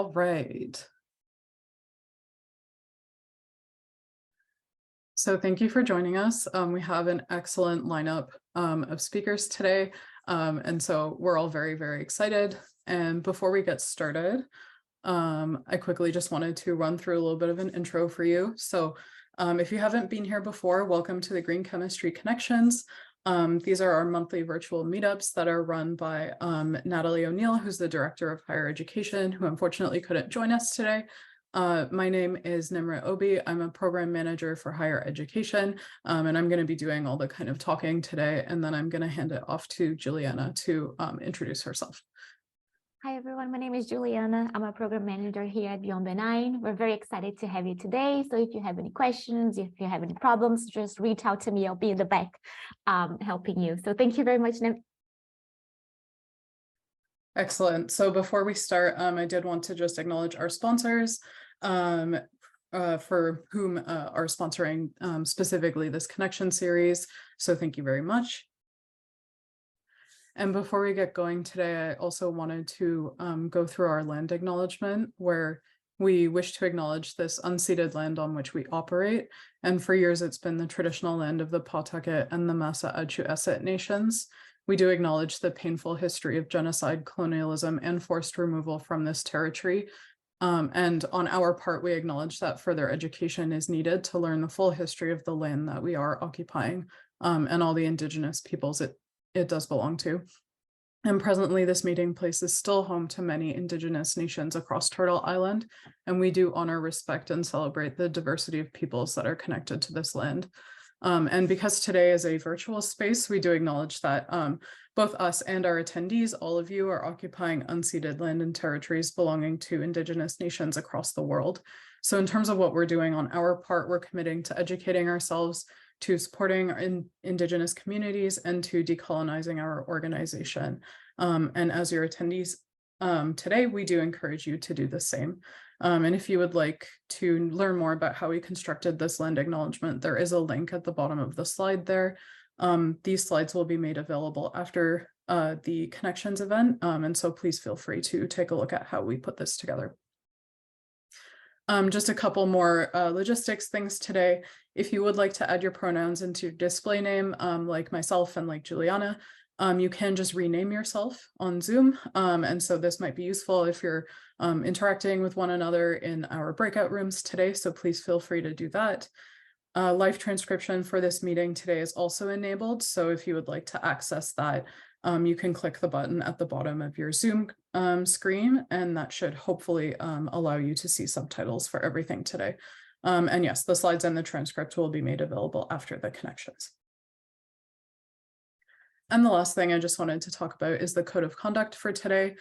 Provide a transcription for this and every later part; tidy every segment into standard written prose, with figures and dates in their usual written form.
All right. So thank you for joining us. We have an excellent lineup of speakers today. And so we're all very, very excited. And before we get started, I quickly just wanted to run through a little bit of an intro for you. So if you haven't been here before, welcome to the Green Chemistry Connections. These are our monthly virtual meetups that are run by Natalie O'Neill, who's the Director of Higher Education, who unfortunately couldn't join us today. My name is Nimrat Obhi. I'm a Program Manager for Higher Education, and I'm going to be doing all the kind of talking today, and then I'm going to hand it off to Juliana to introduce herself. Hi, everyone. My name is Juliana. I'm a program manager here at Beyond Benign. We're very excited to have you today. So if you have any questions, if you have any problems, just reach out to me. I'll be in the back helping you. So thank you very much, Nim. Excellent. So before we start, I did want to just acknowledge our sponsors for whom are sponsoring specifically this connection series. So thank you very much. And before we get going today, I also wanted to go through our land acknowledgement, where we wish to acknowledge this unceded land on which we operate. And for years, it's been the traditional land of the Pawtucket and the Massachusetts nations. We do acknowledge the painful history of genocide, colonialism, and forced removal from this territory. And on our part, we acknowledge that further education is needed to learn the full history of the land that we are occupying and all the Indigenous peoples it does belong to. And presently, this meeting place is still home to many Indigenous nations across Turtle Island, and we do honor, respect, and celebrate the diversity of peoples that are connected to this land. And because today is a virtual space, we do acknowledge that both us and our attendees, all of you, are occupying unceded land and territories belonging to Indigenous nations across the world. So in terms of what we're doing on our part, we're committing to educating ourselves, to supporting Indigenous communities, and to decolonizing our organization. And as your attendees today, we do encourage you to do the same. And if you would like to learn more about how we constructed this land acknowledgement, there is a link at the bottom of the slide there. These slides will be made available after the Connections event, and so please feel free to take a look at how we put this together. Just a couple more logistics things today. If you would like to add your pronouns into your display name, like myself and like Juliana, you can just rename yourself on Zoom. And so this might be useful if you're interacting with one another in our breakout rooms today. So please feel free to do that. Live transcription for this meeting today is also enabled. So if you would like to access that, you can click the button at the bottom of your Zoom screen, and that should hopefully allow you to see subtitles for everything today. And yes, the slides and the transcript will be made available after the connections. And the last thing I just wanted to talk about is the code of conduct for today.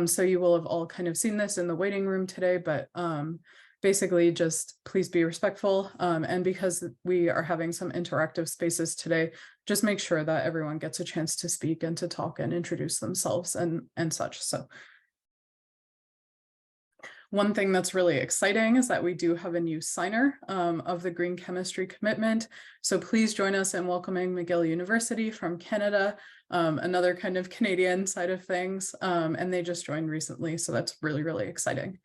So you will have all kind of seen this in the waiting room today, but basically just please be respectful. And because we are having some interactive spaces today, just make sure that everyone gets a chance to speak and to talk and introduce themselves and such. So one thing that's really exciting is that we do have a new signer of the Green Chemistry Commitment. So please join us in welcoming McGill University from Canada, another kind of Canadian side of things. And they just joined recently, so that's really, really exciting.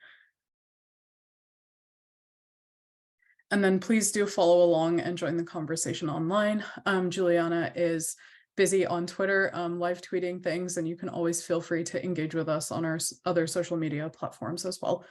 And then please do follow along and join the conversation online. Juliana is busy on Twitter, live tweeting things, and you can always feel free to engage with us on our other social media platforms as well.